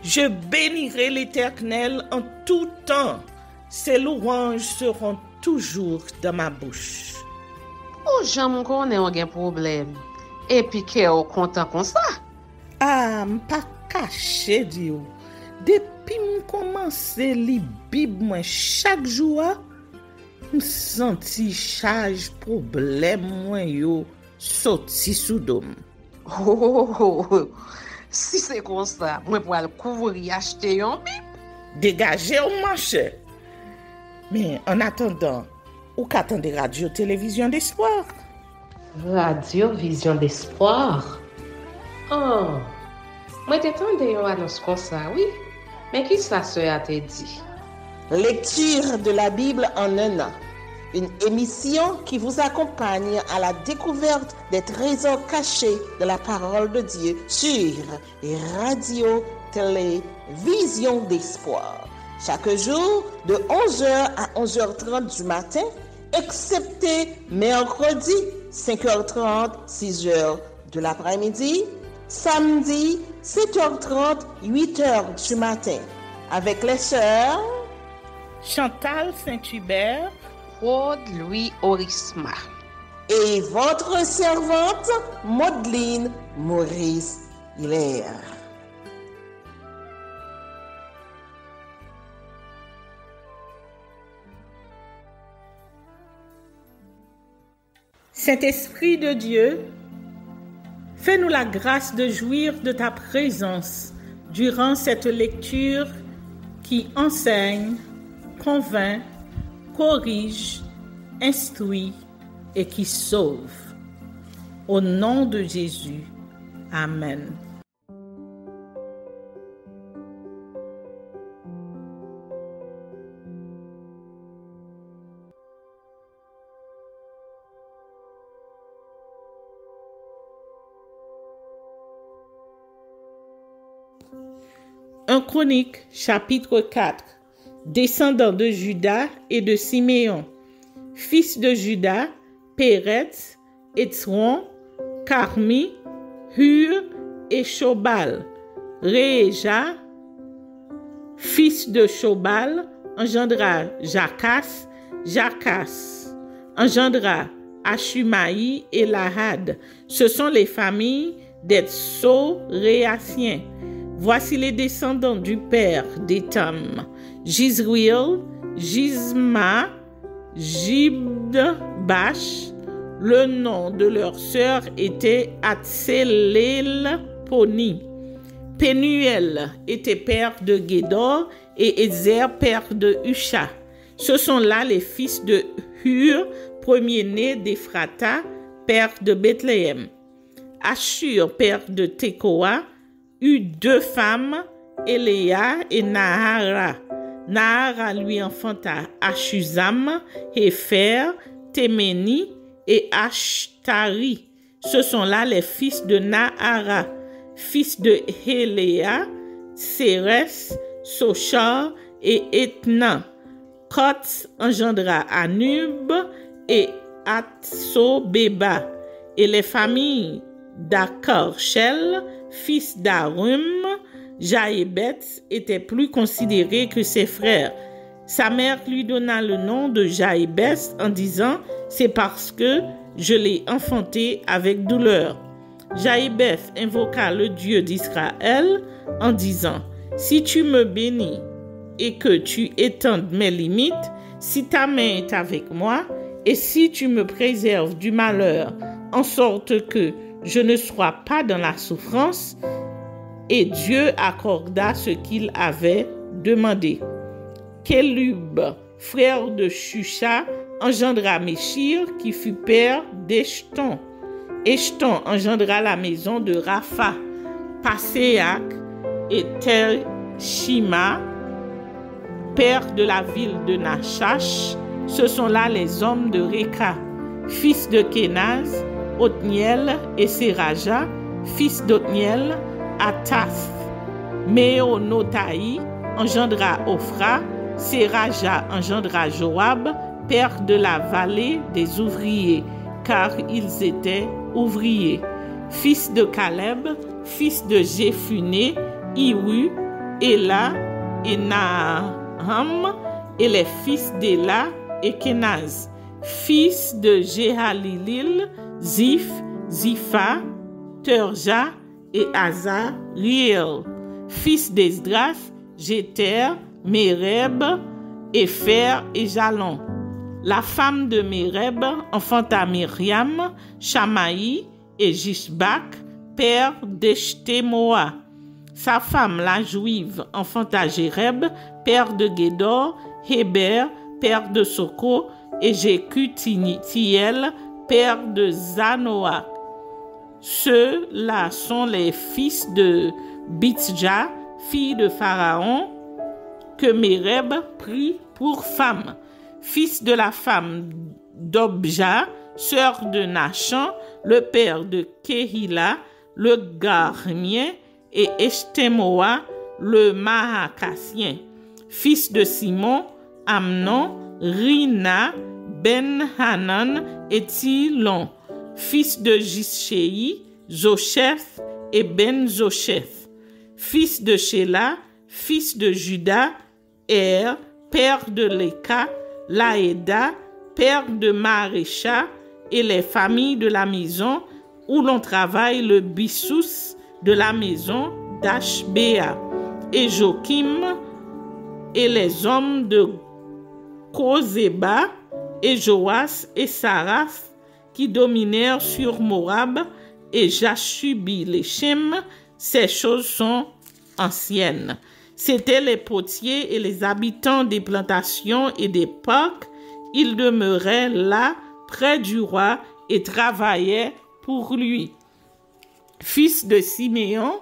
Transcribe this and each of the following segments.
Je bénirai l'Éternel en tout temps. Ses louanges seront toujours dans ma bouche. Oh, j'aime qu'on ait un problème. Et puis qu'elle est content comme ça. Ah, m'pas caché, Dieu. Depuis que commence à lire Bible chaque jour, je senti charge problème moi yo sorti sous dôme. Oh, si c'est comme ça, moi pour aller couvrir acheter un Bible. Dégagez au marché. Mais en attendant, ou qu'attendez radio télévision d'espoir? Radio Vision d'Espoir. Oh, moi t'attendais une annonce comme ça, oui. Mais qui ça a te dit? Lecture de la Bible en un an. Une émission qui vous accompagne à la découverte des trésors cachés de la parole de Dieu sur Radio Télévision d'Espoir. Chaque jour de 11h à 11h30 du matin, excepté mercredi 5h30, 6h de l'après-midi, samedi 7h30, 8h du matin, avec les sœurs Chantal Saint-Hubert, Claude Louis Orisma et votre servante Maudeline Maurice Hilaire. Saint-Esprit de Dieu, fais-nous la grâce de jouir de ta présence durant cette lecture qui enseigne, convainc, corrige, instruit et qui sauve. Au nom de Jésus. Amen. Un Chronique, chapitre 4. Descendants de Juda et de Siméon, fils de Juda, Péretz, Étron, Carmi, Hur et Shobal. Réja, fils de Shobal, engendra Jakas, Jakas engendra Ashumaï et Lahad. Ce sont les familles des Tsoréaciens. Voici les descendants du père d'Étam: Jizriel, Jizma, Jibdbash. Le nom de leur sœur était Atselelponi. Pénuel était père de Gédor et Ezer père de Husha. Ce sont là les fils de Hur, premier-né d'Ephrata, père de Bethléem. Ashur, père de Tekoa, eut 2 femmes, Eléa et Nahara. Nahara lui enfanta Ashuzam, Hépher, Téméni et Ashtari. Ce sont là les fils de Nahara, fils de Héléa, Sérès, Sochar et Etnan. Kots engendra Anub et Atsobeba. Et les familles d'Akarshel, fils d'Arum, Jaébet, était plus considéré que ses frères. Sa mère lui donna le nom de Jaébès en disant: c'est parce que je l'ai enfanté avec douleur. Jaébès invoqua le Dieu d'Israël en disant: si tu me bénis et que tu étendes mes limites, si ta main est avec moi et si tu me préserves du malheur, en sorte que je ne sois pas dans la souffrance. Et Dieu accorda ce qu'il avait demandé. Kélub, frère de Shusha, engendra Méchir, qui fut père d'Eshton. Eshton engendra la maison de Rapha, Paséac et Tershima, père de la ville de Nachash. Ce sont là les hommes de Réka, fils de Kénaz, Othniel et Séraja, fils d'Othniel, Atath. Méonotaï engendra Ophra, Séraja engendra Joab, père de la vallée des ouvriers, car ils étaient ouvriers. Fils de Caleb, fils de Jéphuné, Iru Éla et Naham, et les fils d'Éla et Kenaz, fils de Jehalilil, Ziph, Zipha, Terja et Azariel, fils d'Esdras, Jéter, Méreb, Épher et Jalon. La femme de Méreb enfanta Myriam, Shamaï et Jishbak, père d'Eshtemoa. Sa femme, la juive, enfanta Jéreb, père de Gédor, Héber, père de Soko, et Jécutiel, père de Zanoa. Ceux-là sont les fils de Bitsja, fille de Pharaon, que Méreb prit pour femme, fils de la femme d'Obja, sœur de Nachan, le père de Kéhila, le Garmien, et Eshtemoa, le Mahakassien, fils de Simon, Amnon, Rina, Ben-Hanan et Tilon, fils de Jishei, Zochef et Ben-Zochef, fils de Shéla, fils de Juda, père de Léka, Laéda, père de Marécha, et les familles de la maison où l'on travaille le bissous de la maison d'Ashbéa, et Joachim, et les hommes de Kozéba, et Joas et Saras, qui dominèrent sur Moab, et Jashubi-Léchem. Ces choses sont anciennes. C'étaient les potiers et les habitants des plantations et des parcs. Ils demeuraient là, près du roi, et travaillaient pour lui. Fils de Siméon,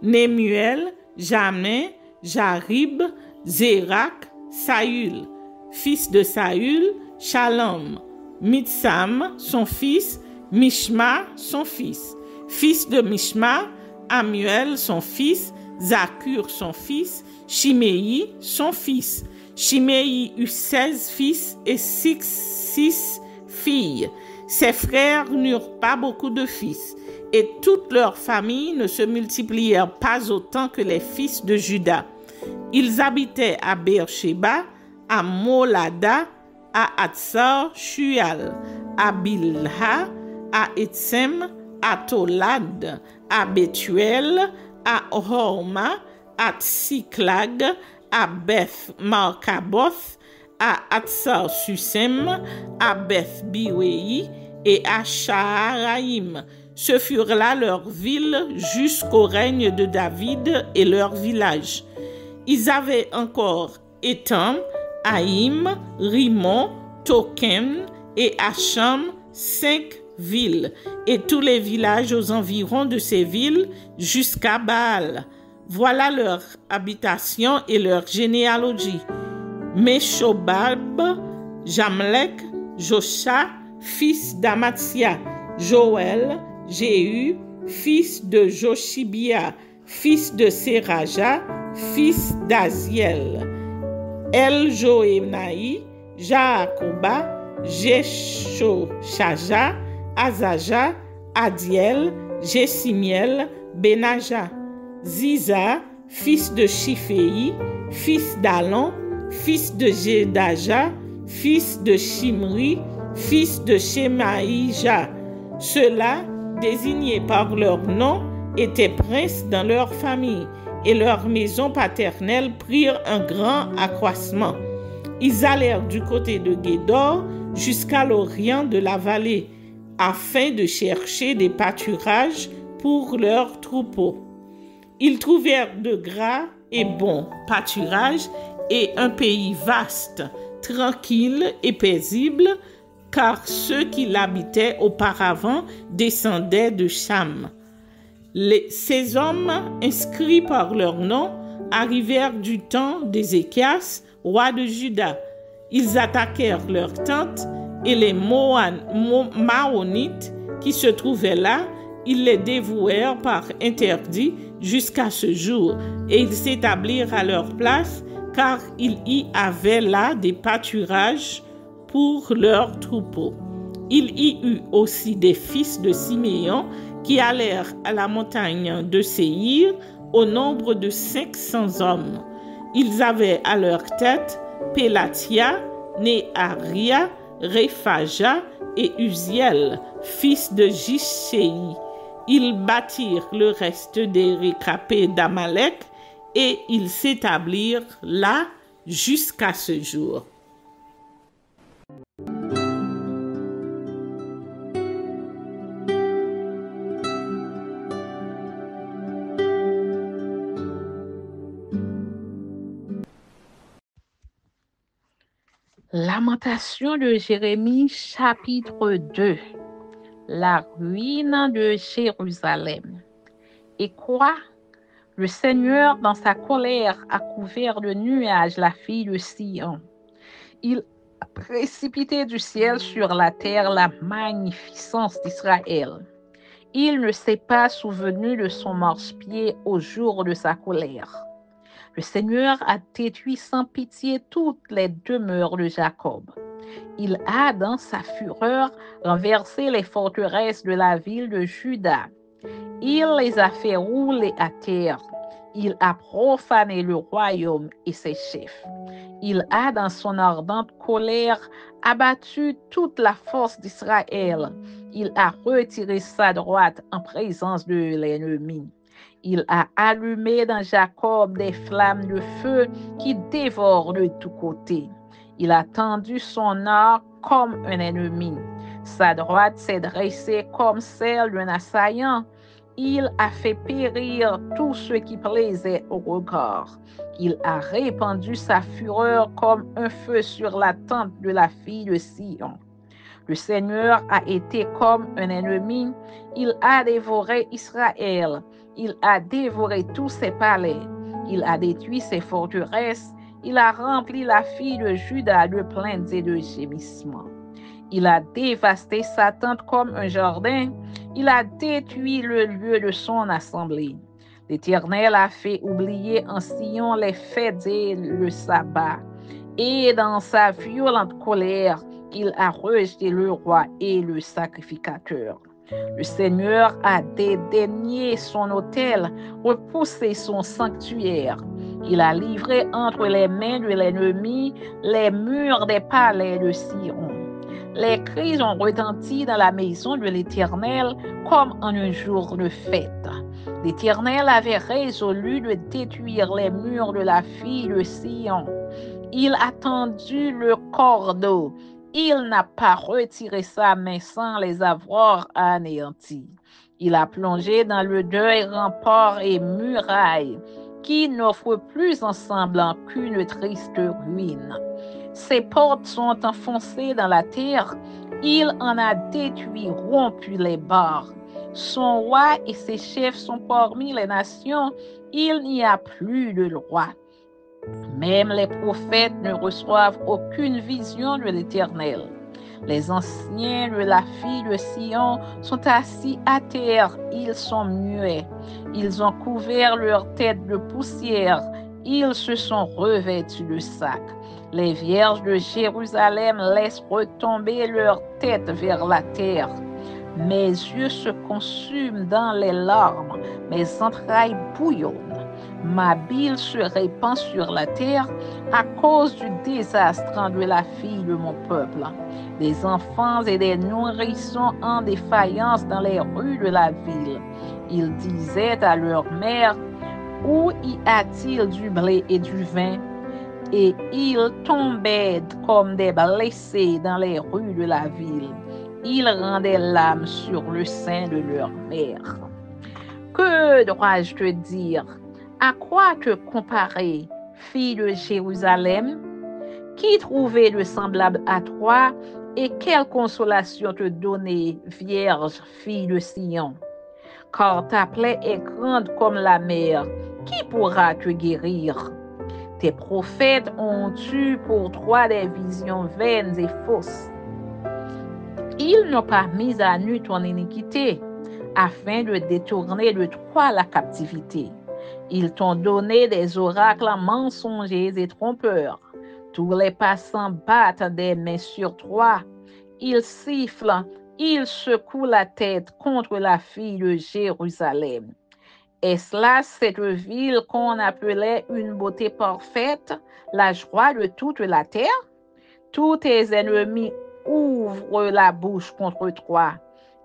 Nemuel, Jamin, Jarib, Zérak, Saül. Fils de Saül, Shalom, Mitsam, son fils, Mishma, son fils. Fils de Mishma, Amuel, son fils, Zakur, son fils, Shimei, son fils. Shimei eut 16 fils et 6 filles. Ses frères n'eurent pas beaucoup de fils, et toutes leurs familles ne se multiplièrent pas autant que les fils de Juda. Ils habitaient à Beersheba, à Molada, à Hatsar Shual, à Bilha, à Etsem, à Tolad, à Bethuel, à Horma, à Tsiklag, à Beth Markaboth, à Hatsar Susem, à Beth Biwei et à Shaharaim. Ce furent là leurs villes jusqu'au règne de David et leurs villages. Ils avaient encore Étam, Haïm, Rimon, Token et Hacham, 5 villes, et tous les villages aux environs de ces villes jusqu'à Baal. Voilà leur habitation et leur généalogie. Meshobab, Jamlek, Josha, fils d'Amatsia, Joël, Jéhu, fils de Joshibia, fils de Seraja, fils d'Aziel, El-Joénaï, Jaakoba, Jesho-Shaja, Azaja, Adiel, Jessimiel, Benaja, Ziza, fils de Shifei, fils d'Alon, fils de Jedaja, fils de Shimri, fils de Shemaïja. Ceux-là, désignés par leur nom, étaient princes dans leur famille, et leurs maisons paternelles prirent un grand accroissement. Ils allèrent du côté de Gédor jusqu'à l'orient de la vallée, afin de chercher des pâturages pour leurs troupeaux. Ils trouvèrent de gras et bons pâturages et un pays vaste, tranquille et paisible, car ceux qui l'habitaient auparavant descendaient de Cham. Ces hommes, inscrits par leur nom, arrivèrent du temps d'Ézéchias, roi de Juda. Ils attaquèrent leurs tentes et les Maonites qui se trouvaient là, ils les dévouèrent par interdit jusqu'à ce jour, et ils s'établirent à leur place, car il y avait là des pâturages pour leurs troupeaux. Il y eut aussi des fils de Siméon qui allèrent à la montagne de Séhir au nombre de 500 hommes. Ils avaient à leur tête Pélatia, Néaria, Réphaja et Uziel, fils de Jishséi. Ils battirent le reste des récapés d'Amalek et ils s'établirent là jusqu'à ce jour. Lamentation de Jérémie, chapitre 2. La ruine de Jérusalem. Et quoi? Le Seigneur, dans sa colère, a couvert de nuages la fille de Sion. Il a précipité du ciel sur la terre la magnificence d'Israël. Il ne s'est pas souvenu de son marchepied au jour de sa colère. Le Seigneur a détruit sans pitié toutes les demeures de Jacob. Il a, dans sa fureur, renversé les forteresses de la ville de Juda. Il les a fait rouler à terre. Il a profané le royaume et ses chefs. Il a, dans son ardente colère, abattu toute la force d'Israël. Il a retiré sa droite en présence de l'ennemi. Il a allumé dans Jacob des flammes de feu qui dévorent de tous côtés. Il a tendu son arc comme un ennemi. Sa droite s'est dressée comme celle d'un assaillant. Il a fait périr tout ce qui plaisait au regard. Il a répandu sa fureur comme un feu sur la tente de la fille de Sion. Le Seigneur a été comme un ennemi. Il a dévoré Israël. Il a dévoré tous ses palais. Il a détruit ses forteresses. Il a rempli la fille de Juda de plaintes et de gémissements. Il a dévasté sa tente comme un jardin. Il a détruit le lieu de son assemblée. L'Éternel a fait oublier en Sion les fêtes et le sabbat. Et dans sa violente colère, il a rejeté le roi et le sacrificateur. Le Seigneur a dédaigné son autel, repoussé son sanctuaire. Il a livré entre les mains de l'ennemi les murs des palais de Sion. Les cris ont retenti dans la maison de l'Éternel comme en un jour de fête. L'Éternel avait résolu de détruire les murs de la fille de Sion. Il a tendu le cordeau. Il n'a pas retiré sa main sans les avoir anéantis. Il a plongé dans le deuil remparts et murailles qui n'offrent plus en semblant qu'une triste ruine. Ses portes sont enfoncées dans la terre. Il en a détruit, rompu les barres. Son roi et ses chefs sont parmi les nations. Il n'y a plus de loi. Même les prophètes ne reçoivent aucune vision de l'Éternel. Les anciens de la fille de Sion sont assis à terre, ils sont muets. Ils ont couvert leur tête de poussière, ils se sont revêtus de sac. Les vierges de Jérusalem laissent retomber leur tête vers la terre. Mes yeux se consument dans les larmes, mes entrailles bouillonnent. Ma bile se répand sur la terre à cause du désastre de la fille de mon peuple. Des enfants et des nourrissons en défaillance dans les rues de la ville. Ils disaient à leur mère, « Où y a-t-il du blé et du vin ?» Et ils tombaient comme des blessés dans les rues de la ville. Ils rendaient l'âme sur le sein de leur mère. Que dois-je te dire? À quoi te comparer, fille de Jérusalem? Qui trouvait de semblable à toi et quelle consolation te donner, vierge, fille de Sion? Car ta plaie est grande comme la mer. Qui pourra te guérir? Tes prophètes ont eu pour toi des visions vaines et fausses. Ils n'ont pas mis à nu ton iniquité, afin de détourner de toi la captivité. Ils t'ont donné des oracles mensongers et trompeurs. Tous les passants battent des mains sur toi. Ils sifflent, ils secouent la tête contre la fille de Jérusalem. Est-ce là cette ville qu'on appelait une beauté parfaite, la joie de toute la terre? Tous tes ennemis ouvrent la bouche contre toi.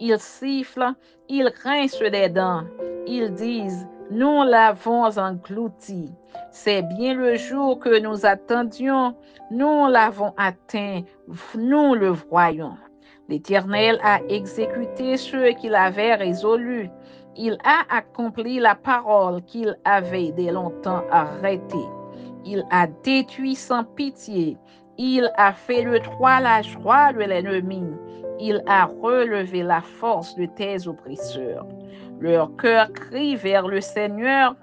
Ils sifflent, ils grincent des dents. Ils disent, nous l'avons englouti. C'est bien le jour que nous attendions. Nous l'avons atteint. Nous le voyons. L'Éternel a exécuté ce qu'il avait résolu. Il a accompli la parole qu'il avait dès longtemps arrêtée. Il a détruit sans pitié. Il a fait de toi la joie de l'ennemi. Il a relevé la force de tes oppresseurs. Leur cœur crie vers le Seigneur,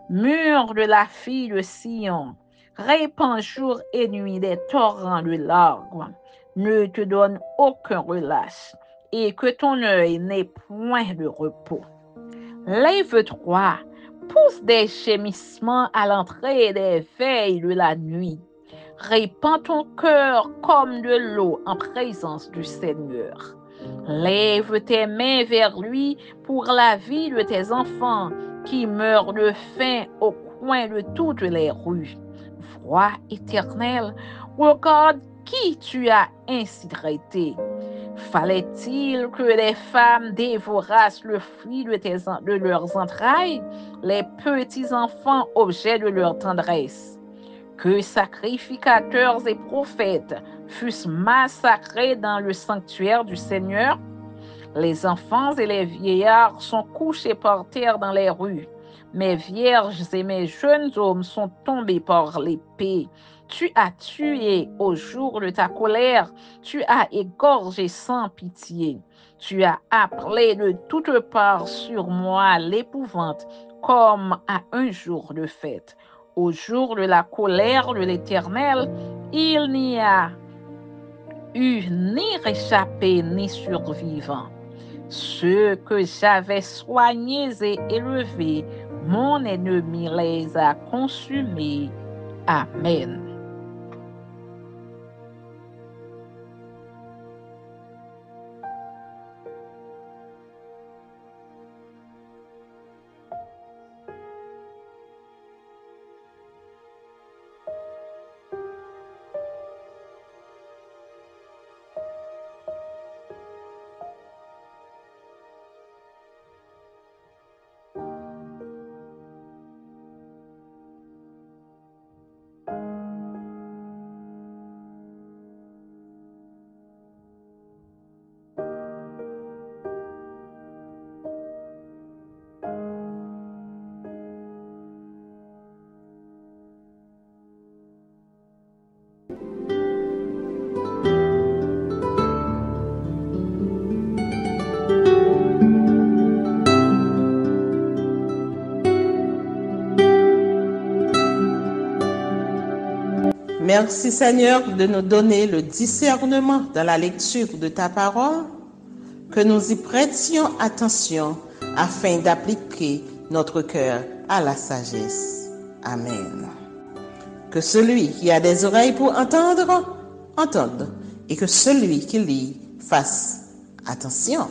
mur de la fille de Sion. Répand jour et nuit des torrents de larmes. Ne te donne aucun relâche et que ton œil n'ait point de repos. Lève-toi, pousse des gémissements à l'entrée des veilles de la nuit. Répands ton cœur comme de l'eau en présence du Seigneur. Lève tes mains vers lui pour la vie de tes enfants qui meurent de faim au coin de toutes les rues. Vois, Éternel, regarde qui tu as ainsi traité. Fallait-il que les femmes dévorassent le fruit de leurs entrailles, les petits enfants objets de leur tendresse? Que sacrificateurs et prophètes fussent massacrés dans le sanctuaire du Seigneur? Les enfants et les vieillards sont couchés par terre dans les rues. Mes vierges et mes jeunes hommes sont tombés par l'épée. Tu as tué au jour de ta colère, tu as égorgé sans pitié. Tu as appelé de toutes parts sur moi l'épouvante, comme à un jour de fête. Au jour de la colère de l'Éternel, il n'y a eu ni réchappé ni survivant. Ceux que j'avais soignés et élevés, mon ennemi les a consumés. Amen. Merci Seigneur de nous donner le discernement dans la lecture de ta parole, que nous y prêtions attention afin d'appliquer notre cœur à la sagesse. Amen. Que celui qui a des oreilles pour entendre, entende, et que celui qui lit fasse attention.